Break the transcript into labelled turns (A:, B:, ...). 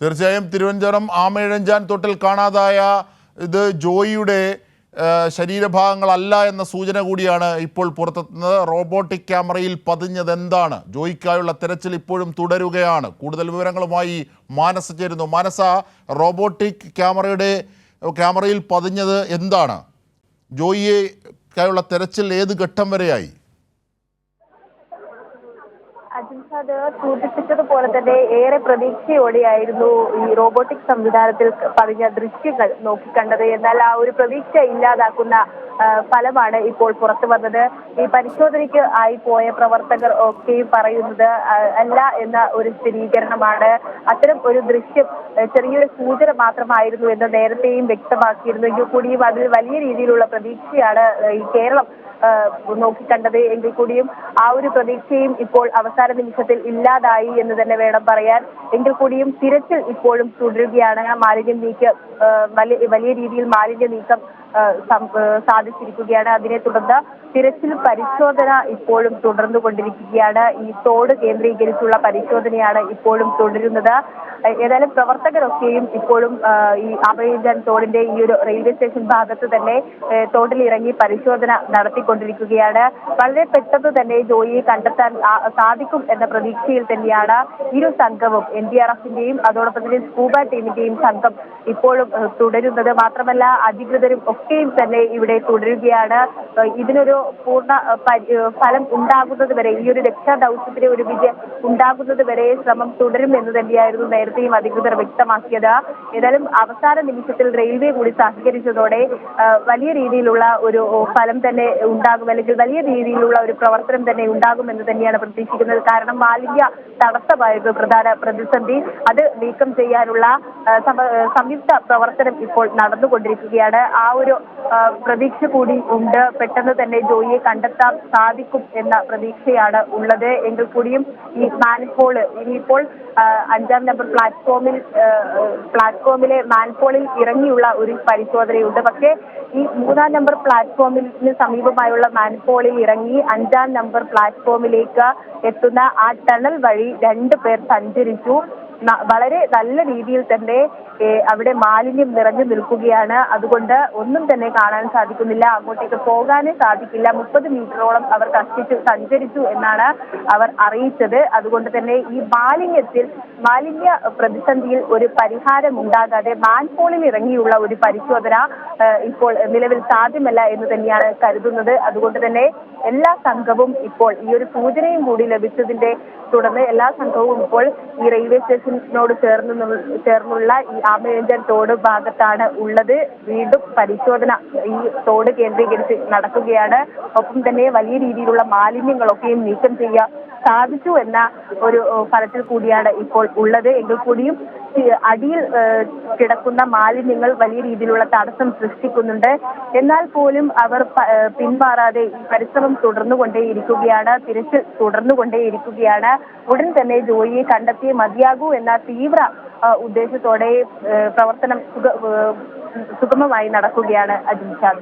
A: തീർച്ചയായും തിരുവനന്തപുരം ആമയിഴഞ്ചാൻ തൊട്ടിൽ കാണാതായ ഇത് ജോയിയുടെ ശരീരഭാഗങ്ങളല്ല എന്ന സൂചന കൂടിയാണ് ഇപ്പോൾ പുറത്തെത്തുന്നത്. റോബോട്ടിക് ക്യാമറയിൽ പതിഞ്ഞത് എന്താണ്? ജോയിക്കായുള്ള തെരച്ചിൽ ഇപ്പോഴും തുടരുകയാണ്. കൂടുതൽ വിവരങ്ങളുമായി മാനസ ചേരുന്നു. മാനസ, റോബോട്ടിക് ക്യാമറയിൽ പതിഞ്ഞത് എന്താണ്? ജോയിക്കായുള്ള തെരച്ചിൽ ഏത് ഘട്ടം വരെയായി?
B: അജിൻഷാദ് സൂചിപ്പിച്ചതുപോലെ തന്നെ ഏറെ പ്രതീക്ഷയോടെയായിരുന്നു ഈ റോബോട്ടിക് സംവിധാനത്തിൽ പതിഞ്ഞ ദൃശ്യങ്ങൾ നോക്കിക്കണ്ടത്. എന്നാൽ ആ ഒരു പ്രതീക്ഷ ഇല്ലാതാക്കുന്ന ഫലമാണ് ഇപ്പോൾ പുറത്തു വന്നത്. ഈ പരിശോധനയ്ക്ക് ആയി പോയ പ്രവർത്തകർ ഒക്കെയും പറയുന്നത് അല്ല എന്ന ഒരു സ്ഥിരീകരണമാണ്. അത്തരം ഒരു ദൃശ്യം ചെറിയൊരു സൂചന മാത്രമായിരുന്നു എന്ന് നേരത്തെയും വ്യക്തമാക്കിയിരുന്നു. എങ്കിൽ കൂടിയും അതിൽ വലിയ രീതിയിലുള്ള പ്രതീക്ഷയാണ് ഈ കേരളം നോക്കിക്കണ്ടത്. എങ്കിൽ കൂടിയും ആ ഒരു പ്രതീക്ഷയും ഇപ്പോൾ അവസാന നിമിഷത്തിൽ ഇല്ലാതായി എന്ന് തന്നെ വേണം പറയാൻ. എങ്കിൽ കൂടിയും തിരച്ചിൽ ഇപ്പോഴും തുടരുകയാണ്. മാലിന്യം നീക്കം വലിയ രീതിയിൽ മാലിന്യ നീക്കം സാധിച്ചിരിക്കുകയാണ്. അതിനെ തുടർന്ന് തിരച്ചിൽ പരിശോധന ഇപ്പോഴും തുടർന്നുകൊണ്ടിരിക്കുകയാണ്. ഈ തോട് കേന്ദ്രീകരിച്ചുള്ള പരിശോധനയാണ് ഇപ്പോഴും തുടരുന്നത്. ഏതായാലും പ്രവർത്തകരൊക്കെയും ഇപ്പോഴും ഈ ആമയിഴഞ്ചാൻ തോടിന്റെ ഈ ഒരു റെയിൽവേ സ്റ്റേഷൻ ഭാഗത്ത് തന്നെ തോട്ടിലിറങ്ങി പരിശോധന നടത്തിക്കൊണ്ടിരിക്കുകയാണ്. വളരെ പെട്ടെന്ന് തന്നെ ജോയിയെ കണ്ടെത്താൻ സാധിക്കും എന്ന പ്രതീക്ഷയിൽ തന്നെയാണ് ഇരു സംഘവും NDRFന്റെയും അതോടൊപ്പം തന്നെ സ്കൂബ ടീമിന്റെയും സംഘം ഇപ്പോഴും തുടരുന്നത്. മാത്രമല്ല അധികൃതരും ഒക്കെയും തന്നെ ഇവിടെ തുടരുകയാണ്. ഇതിനൊരു പൂർണ്ണ ഫലം ഉണ്ടാകുന്നത് വരെ, ഈ ഒരു രക്ഷാ ദൗത്യത്തിന് ഒരു വിജയം ഉണ്ടാകുന്നത് വരെ ശ്രമം തുടരുമെന്ന് തന്നെയായിരുന്നു നേരത്തെയും അധികൃതർ വ്യക്തമാക്കിയത്. ഏതായാലും അവസാന നിമിഷത്തിൽ റെയിൽവേ കൂടി സഹകരിച്ചതോടെ വലിയ രീതിയിലുള്ള ഒരു ഫലം തന്നെ ഉണ്ടാകും, അല്ലെങ്കിൽ വലിയ രീതിയിലുള്ള ഒരു പ്രവർത്തനം തന്നെ ഉണ്ടാകുമെന്ന് തന്നെയാണ് പ്രതീക്ഷിക്കുന്നത്. കാരണം മാലിന്യ തടസ്സമായിരുന്നു പ്രധാന പ്രതിസന്ധി. അത് നീക്കം ചെയ്യാനുള്ള സംയുക്ത പ്രവർത്തനം ഇപ്പോൾ നടന്നുകൊണ്ടിരിക്കുകയാണ്. ആ ഒരു പ്രതീക്ഷ കൂടി ഉണ്ട്. പെട്ടെന്ന് തന്നെ ജോയിയെ കണ്ടെത്താൻ സാധിക്കും എന്ന പ്രതീക്ഷയാണ് ഉള്ളത്. എങ്കിൽ കൂടിയും ഈ മാൻഹോള് ഇനിയിപ്പോൾ 5-ാം നമ്പർ പ്ലാറ്റ്ഫോമിലെ മാൻഹോളിൽ ഇറങ്ങിയുള്ള ഒരു പരിശോധനയുണ്ട്. പക്ഷേ ഈ 3-ാം നമ്പർ പ്ലാറ്റ്ഫോമിന് സമീപമായുള്ള മാൻഹോളിൽ ഇറങ്ങി 5-ാം നമ്പർ പ്ലാറ്റ്ഫോമിലേക്ക് എത്തുന്ന ആ ടണൽ വഴി 2 പേർ സഞ്ചരിച്ചു. വളരെ നല്ല രീതിയിൽ തന്നെ അവിടെ മാലിന്യം നിറഞ്ഞു നിൽക്കുകയാണ്. അതുകൊണ്ട് ഒന്നും തന്നെ കാണാൻ സാധിക്കുന്നില്ല, അങ്ങോട്ടേക്ക് പോകാനേ സാധിക്കില്ല. 30 മീറ്ററോളം അവർ കഷ്ടിച്ചു സഞ്ചരിച്ചു എന്നാണ് അവർ അറിയിച്ചത്. അതുകൊണ്ട് തന്നെ ഈ മാലിന്യ പ്രതിസന്ധിയിൽ ഒരു പരിഹാരം ഉണ്ടാകാതെ മാൻഹോളിൽ ഇറങ്ങിയുള്ള ഒരു പരിശോധന ഇപ്പോൾ നിലവിൽ സാധ്യമല്ല എന്ന് തന്നെയാണ് കരുതുന്നത്. അതുകൊണ്ട് തന്നെ എല്ലാ സംഘവും ഇപ്പോൾ ഈ ഒരു സൂചനയും കൂടി ലഭിച്ചതിന്റെ തുടർന്ന് എല്ലാ സംഘവും ഇപ്പോൾ ഈ റെയിൽവേ സ്റ്റേഷനോട് ചേർന്നുള്ള ഈ ആമയിഴഞ്ചാൻ തോട് ഭാഗത്താണ് ഉള്ളത്. വീണ്ടും പരിശോധന ഈ തോട് കേന്ദ്രീകരിച്ച് നടക്കുകയാണ്. ഒപ്പം തന്നെ വലിയ രീതിയിലുള്ള മാലിന്യങ്ങളൊക്കെയും നീക്കം ചെയ്യാൻ സാധിച്ചു എന്ന ഒരു ഫലത്തിൽ കൂടിയാണ് ഇപ്പോൾ ഉള്ളത്. എങ്കിൽ കൂടിയും അടിയിൽ കിടക്കുന്ന മാലിന്യങ്ങൾ വലിയ രീതിയിലുള്ള തടസ്സം സൃഷ്ടിക്കുന്നുണ്ട്. എന്നാൽ പോലും അവർ പിന്മാറാതെ ഈ പരിശ്രമം തുടർന്നുകൊണ്ടേയിരിക്കുകയാണ്. തിരച്ചിൽ തുടർന്നുകൊണ്ടേയിരിക്കുകയാണ്. ഉടൻ തന്നെ ജോയിയെ കണ്ടെത്തിയേ മതിയാകൂ എന്ന തീവ്ര ഉദ്ദേശത്തോടെ പ്രവർത്തനം സുഗമമായി നടക്കുകയാണ്. അജിൻഷാദ്.